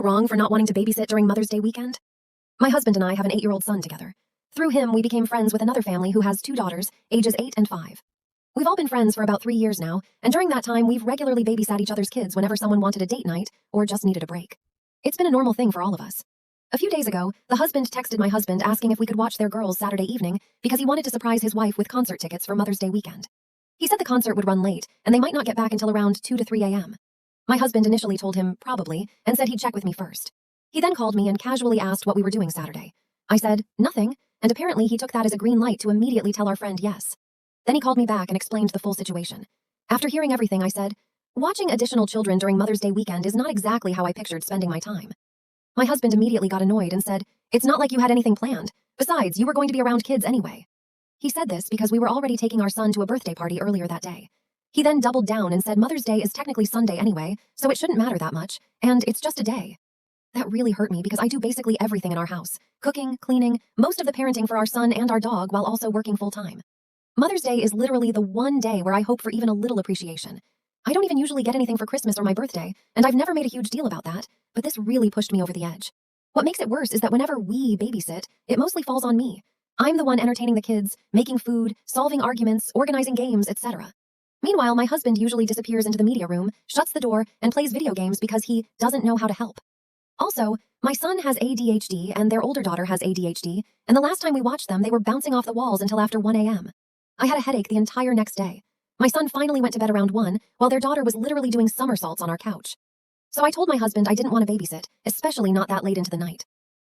the wrong for not wanting to babysit during Mother's Day weekend? My husband and I have an 8-year-old son together. Through him, we became friends with another family who has 2 daughters, ages 8 and 5. We've all been friends for about 3 years now, and during that time, we've regularly babysat each other's kids whenever someone wanted a date night or just needed a break. It's been a normal thing for all of us. A few days ago, the husband texted my husband asking if we could watch their girls Saturday evening because he wanted to surprise his wife with concert tickets for Mother's Day weekend. He said the concert would run late, and they might not get back until around 2 to 3 a.m. My husband initially told him probably and said he'd check with me first. He then called me and casually asked what we were doing Saturday. I said, nothing, and apparently he took that as a green light to immediately tell our friend yes. Then he called me back and explained the full situation. After hearing everything, I said, watching additional children during Mother's Day weekend is not exactly how I pictured spending my time. My husband immediately got annoyed and said, it's not like you had anything planned. Besides, you were going to be around kids anyway. He said this because we were already taking our son to a birthday party earlier that day. He then doubled down and said Mother's Day is technically Sunday anyway, so it shouldn't matter that much, and it's just a day. That really hurt me because I do basically everything in our house, cooking, cleaning, most of the parenting for our son and our dog while also working full-time. Mother's Day is literally the one day where I hope for even a little appreciation. I don't even usually get anything for Christmas or my birthday, and I've never made a huge deal about that, but this really pushed me over the edge. What makes it worse is that whenever we babysit, it mostly falls on me. I'm the one entertaining the kids, making food, solving arguments, organizing games, etc. Meanwhile, my husband usually disappears into the media room, shuts the door, and plays video games because he doesn't know how to help. Also, my son has ADHD and their older daughter has ADHD, and the last time we watched them, they were bouncing off the walls until after 1 a.m. I had a headache the entire next day. My son finally went to bed around 1, while their daughter was literally doing somersaults on our couch. So I told my husband I didn't want to babysit, especially not that late into the night.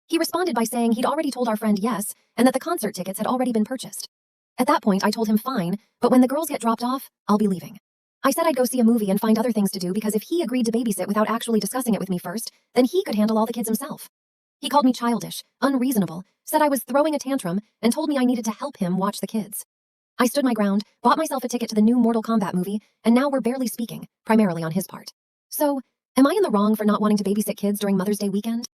He responded by saying he'd already told our friend yes, and that the concert tickets had already been purchased. At that point, I told him fine, but when the girls get dropped off, I'll be leaving. I said I'd go see a movie and find other things to do because if he agreed to babysit without actually discussing it with me first, then he could handle all the kids himself. He called me childish, unreasonable, said I was throwing a tantrum, and told me I needed to help him watch the kids. I stood my ground, bought myself a ticket to the new Mortal Kombat movie, and now we're barely speaking, primarily on his part. So, am I in the wrong for not wanting to babysit kids during Mother's Day weekend?